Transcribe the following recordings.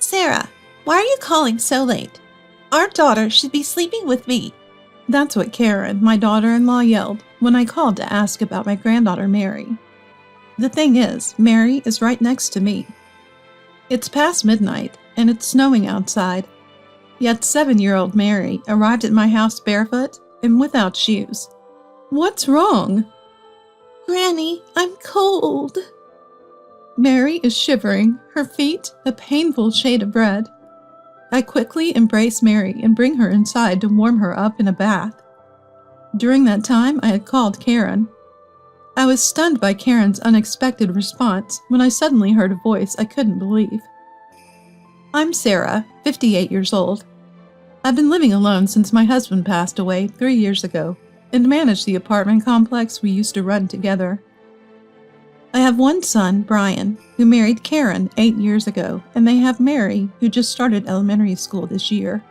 Sarah, why are you calling so late? Our daughter should be sleeping with me. That's what Karen, my daughter-in-law, yelled when I called to ask about my granddaughter Mary. The thing is, Mary is right next to me. It's past midnight, and it's snowing outside. Yet 7-year-old Mary arrived at my house barefoot and without shoes. What's wrong? Granny, I'm cold. Mary is shivering, her feet a painful shade of red. I quickly embrace Mary and bring her inside to warm her up in a bath. During that time, I had called Karen. I was stunned by Karen's unexpected response when I suddenly heard a voice I couldn't believe. I'm Sarah, 58 years old. I've been living alone since my husband passed away 3 years ago and manage the apartment complex we used to run together. I have one son, Brian, who married Karen 8 years ago, and they have Mary, who just started elementary school this year.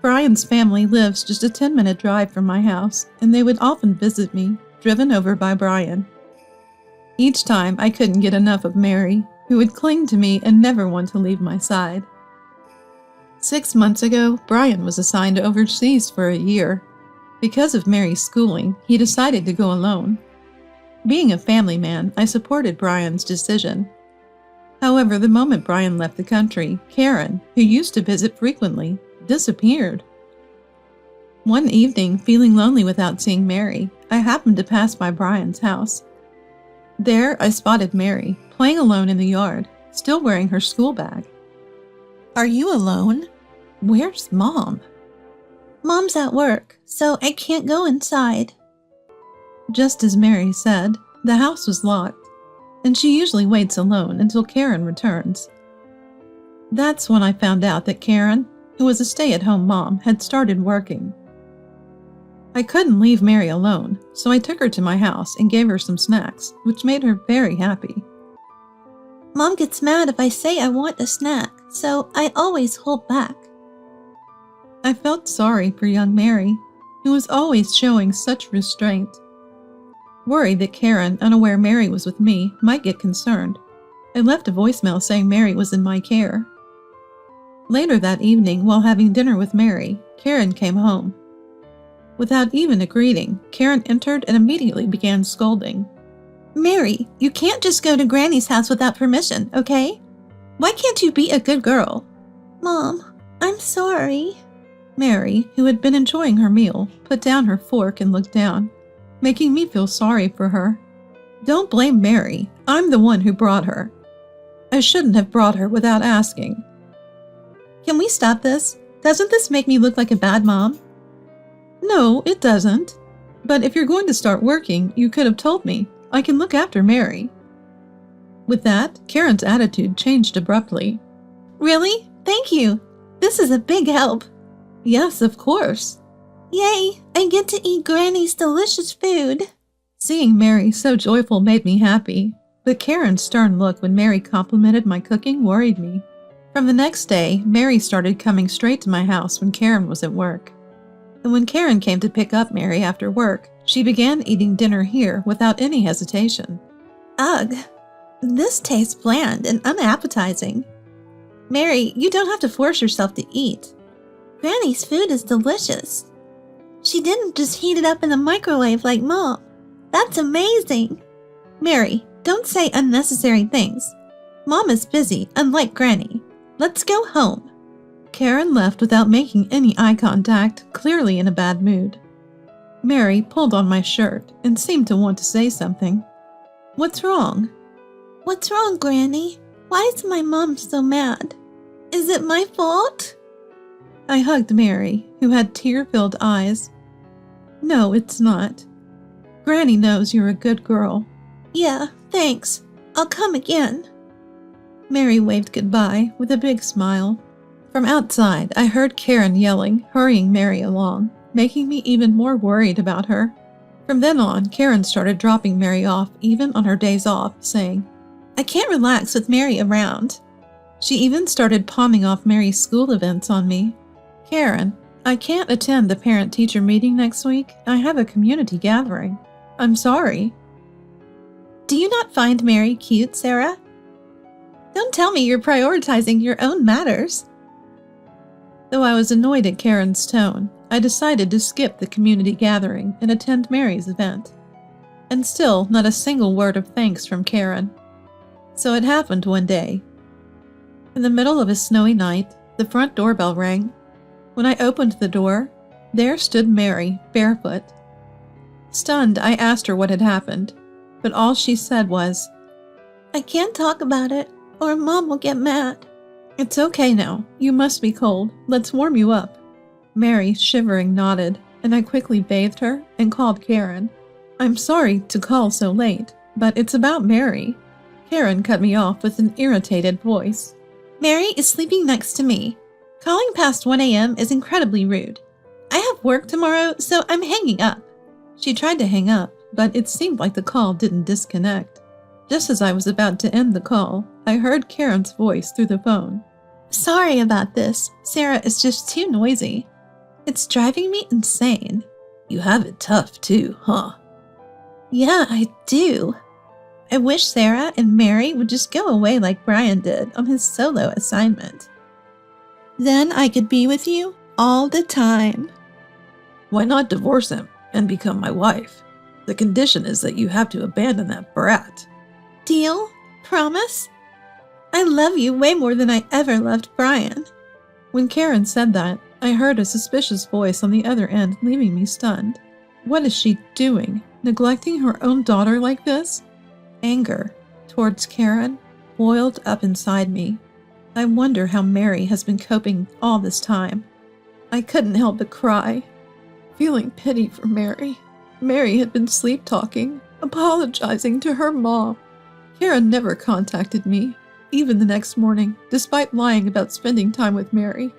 Brian's family lives just a 10-minute drive from my house, and they would often visit me, driven over by Brian. Each time, I couldn't get enough of Mary, who would cling to me and never want to leave my side. 6 months ago, Brian was assigned overseas for a year. Because of Mary's schooling, he decided to go alone. Being a family man, I supported Brian's decision. However, the moment Brian left the country, Karen, who used to visit frequently, disappeared. One evening, feeling lonely without seeing Mary, I happened to pass by Brian's house. There, I spotted Mary, playing alone in the yard, still wearing her school bag. Are you alone? Where's Mom? Mom's at work, so I can't go inside. Just as Mary said, the house was locked, and she usually waits alone until Karen returns. That's when I found out that Karen, who was a stay-at-home mom, had started working. I couldn't leave Mary alone, so I took her to my house and gave her some snacks, which made her very happy. Mom gets mad if I say I want a snack, so I always hold back. I felt sorry for young Mary, who was always showing such restraint. Worried that Karen, unaware Mary was with me, might get concerned, I left a voicemail saying Mary was in my care. Later that evening, while having dinner with Mary, Karen came home. Without even a greeting, Karen entered and immediately began scolding. Mary, you can't just go to Granny's house without permission, okay? Why can't you be a good girl? Mom, I'm sorry. Mary, who had been enjoying her meal, put down her fork and looked down, making me feel sorry for her. Don't blame Mary. I'm the one who brought her. I shouldn't have brought her without asking. Can we stop this? Doesn't this make me look like a bad mom? No, it doesn't. But if you're going to start working, you could have told me. I can look after Mary. With that, Karen's attitude changed abruptly. Really? Thank you. This is a big help. Yes, of course. Yay, I get to eat Granny's delicious food. Seeing Mary so joyful made me happy, but Karen's stern look when Mary complimented my cooking worried me. From the next day, Mary started coming straight to my house when Karen was at work. And when Karen came to pick up Mary after work, she began eating dinner here without any hesitation. Ugh, this tastes bland and unappetizing. Mary, you don't have to force yourself to eat. Granny's food is delicious. She didn't just heat it up in the microwave like Mom. That's amazing. Mary, don't say unnecessary things. Mom is busy, unlike Granny. Let's go home. Karen left without making any eye contact, clearly in a bad mood. Mary pulled on my shirt and seemed to want to say something. What's wrong? What's wrong, Granny? Why is my mom so mad? Is it my fault? I hugged Mary, who had tear-filled eyes. No, it's not. Granny knows you're a good girl. Yeah, thanks. I'll come again. Mary waved goodbye with a big smile. From outside, I heard Karen yelling, hurrying Mary along, making me even more worried about her. From then on, Karen started dropping Mary off even on her days off, saying, I can't relax with Mary around. She even started pawning off Mary's school events on me. Karen, I can't attend the parent-teacher meeting next week. I have a community gathering. I'm sorry. Do you not find Mary cute, Sarah? Don't tell me you're prioritizing your own matters. Though I was annoyed at Karen's tone, I decided to skip the community gathering and attend Mary's event. And still, not a single word of thanks from Karen. So it happened one day. In the middle of a snowy night, the front doorbell rang. When I opened the door, there stood Mary, barefoot. Stunned, I asked her what had happened, but all she said was, I can't talk about it, or Mom will get mad. It's okay now. You must be cold. Let's warm you up. Mary, shivering, nodded, and I quickly bathed her and called Karen. I'm sorry to call so late, but it's about Mary. Karen cut me off with an irritated voice. Mary is sleeping next to me. Calling past 1 a.m. is incredibly rude. I have work tomorrow, so I'm hanging up. She tried to hang up, but it seemed like the call didn't disconnect. Just as I was about to end the call, I heard Karen's voice through the phone. Sorry about this. Sarah is just too noisy. It's driving me insane. You have it tough too, huh? Yeah, I do. I wish Sarah and Mary would just go away like Brian did on his solo assignment. Then I could be with you all the time. Why not divorce him and become my wife? The condition is that you have to abandon that brat. Deal? Promise? I love you way more than I ever loved Brian. When Karen said that, I heard a suspicious voice on the other end, leaving me stunned. What is she doing? Neglecting her own daughter like this? Anger towards Karen boiled up inside me. I wonder how Mary has been coping all this time. I couldn't help but cry, feeling pity for Mary. Mary had been sleep-talking, apologizing to her mom. Karen never contacted me, even the next morning, despite lying about spending time with Mary.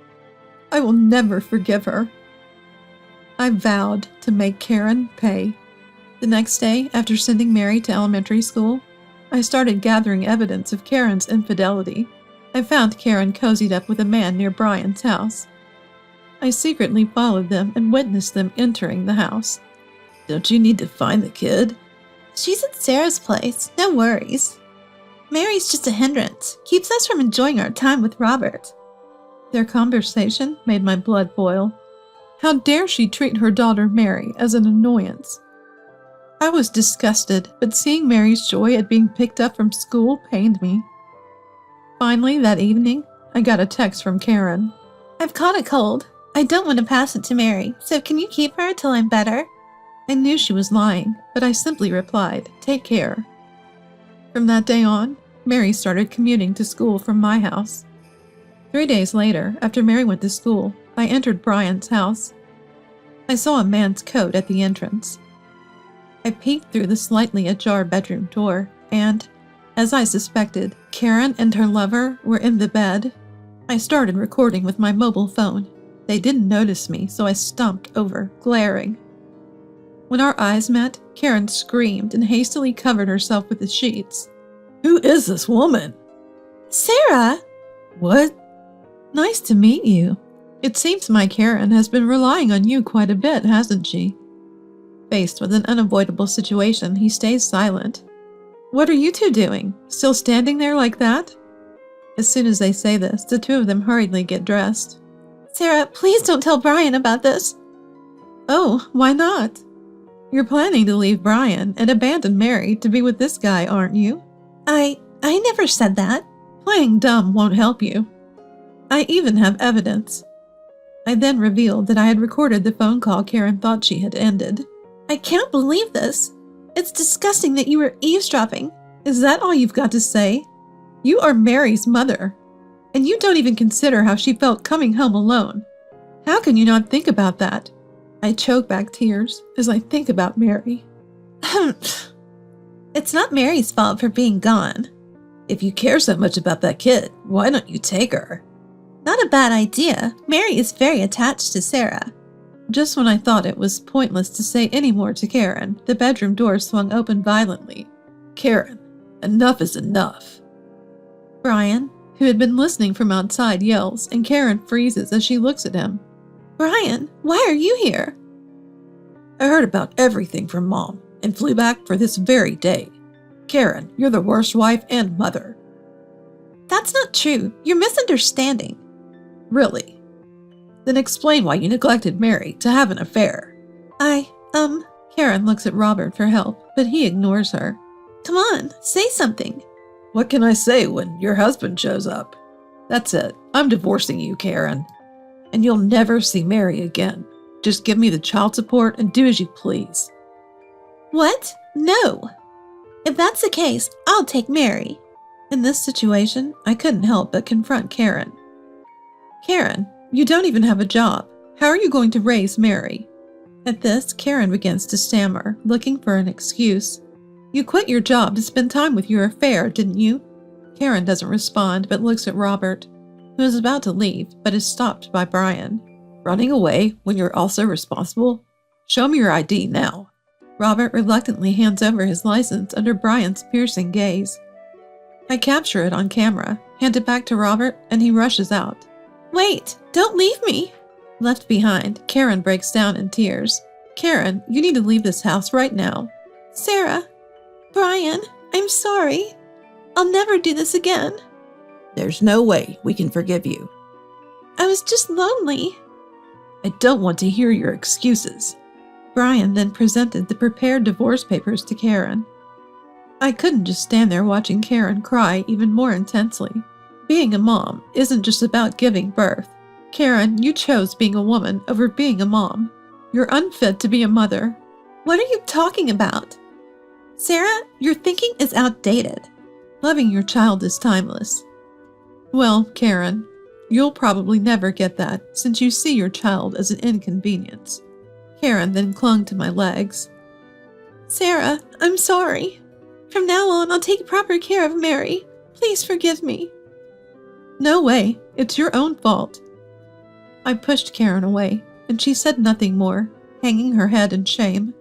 I will never forgive her. I vowed to make Karen pay. The next day, after sending Mary to elementary school, I started gathering evidence of Karen's infidelity. I found Karen cozied up with a man near Brian's house. I secretly followed them and witnessed them entering the house. Don't you need to find the kid? She's at Sarah's place, no worries. Mary's just a hindrance, keeps us from enjoying our time with Robert. Their conversation made my blood boil. How dare she treat her daughter Mary as an annoyance? I was disgusted, but seeing Mary's joy at being picked up from school pained me. Finally, that evening, I got a text from Karen. I've caught a cold. I don't want to pass it to Mary, so can you keep her till I'm better? I knew she was lying, but I simply replied, take care. From that day on, Mary started commuting to school from my house. 3 days later, after Mary went to school, I entered Brian's house. I saw a man's coat at the entrance. I peeked through the slightly ajar bedroom door, and, as I suspected, Karen and her lover were in the bed. I started recording with my mobile phone. They didn't notice me, so I stomped over, glaring. When our eyes met, Karen screamed and hastily covered herself with the sheets. Who is this woman? Sarah! What? Nice to meet you. It seems my Karen has been relying on you quite a bit, hasn't she? Faced with an unavoidable situation, he stays silent. What are you two doing? Still standing there like that? As soon as they say this, the two of them hurriedly get dressed. Sarah, please don't tell Brian about this. Oh, why not? You're planning to leave Brian and abandon Mary to be with this guy, aren't you? I never said that. Playing dumb won't help you. I even have evidence. I then revealed that I had recorded the phone call Karen thought she had ended. I can't believe this. It's disgusting that you were eavesdropping. Is that all you've got to say? You are Mary's mother, and you don't even consider how she felt coming home alone. How can you not think about that? I choke back tears as I think about Mary. It's not Mary's fault for being gone. If you care so much about that kid, why don't you take her? Not a bad idea. Mary is very attached to Sarah. Just when I thought it was pointless to say any more to Karen, the bedroom door swung open violently. Karen, enough is enough. Brian, who had been listening from outside, yells, and Karen freezes as she looks at him. Brian, why are you here? I heard about everything from Mom and flew back for this very day. Karen, you're the worst wife and mother. That's not true. You're misunderstanding. Really? Then explain why you neglected Mary to have an affair. Karen looks at Robert for help, but he ignores her. Come on, say something. What can I say when your husband shows up? That's it. I'm divorcing you, Karen. And you'll never see Mary again. Just give me the child support and do as you please. What? No. If that's the case, I'll take Mary. In this situation, I couldn't help but confront Karen. Karen, you don't even have a job. How are you going to raise Mary? At this, Karen begins to stammer, looking for an excuse. You quit your job to spend time with your affair, didn't you? Karen doesn't respond, but looks at Robert, who is about to leave, but is stopped by Brian. Running away when you're also responsible? Show me your ID now. Robert reluctantly hands over his license under Brian's piercing gaze. I capture it on camera, hand it back to Robert, and he rushes out. Wait, don't leave me. Left behind, Karen breaks down in tears. Karen, you need to leave this house right now. Sarah, Brian, I'm sorry. I'll never do this again. There's no way we can forgive you. I was just lonely. I don't want to hear your excuses. Brian then presented the prepared divorce papers to Karen. I couldn't just stand there watching Karen cry even more intensely. Being a mom isn't just about giving birth. Karen, you chose being a woman over being a mom. You're unfit to be a mother. What are you talking about? Sarah, your thinking is outdated. Loving your child is timeless. Well, Karen, you'll probably never get that since you see your child as an inconvenience. Karen then clung to my legs. Sarah, I'm sorry. From now on, I'll take proper care of Mary. Please forgive me. No way. It's your own fault. I pushed Karen away, and she said nothing more, hanging her head in shame.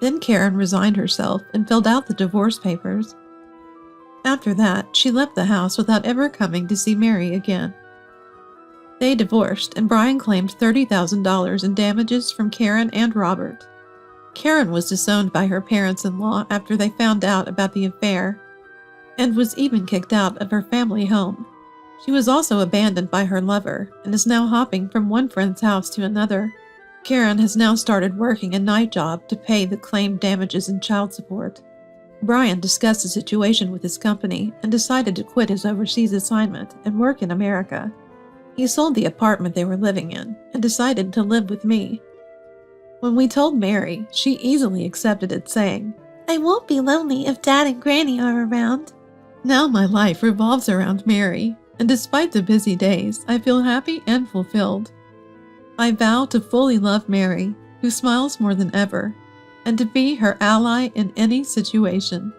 Then Karen resigned herself and filled out the divorce papers. After that, she left the house without ever coming to see Mary again. They divorced, and Brian claimed $30,000 in damages from Karen and Robert. Karen was disowned by her parents-in-law after they found out about the affair, and was even kicked out of her family home. She was also abandoned by her lover and is now hopping from one friend's house to another. Karen has now started working a night job to pay the claimed damages and child support. Brian discussed the situation with his company and decided to quit his overseas assignment and work in America. He sold the apartment they were living in and decided to live with me. When we told Mary, she easily accepted it, saying, I won't be lonely if Dad and Granny are around. Now my life revolves around Mary, and despite the busy days, I feel happy and fulfilled. I vow to fully love Mary, who smiles more than ever, and to be her ally in any situation.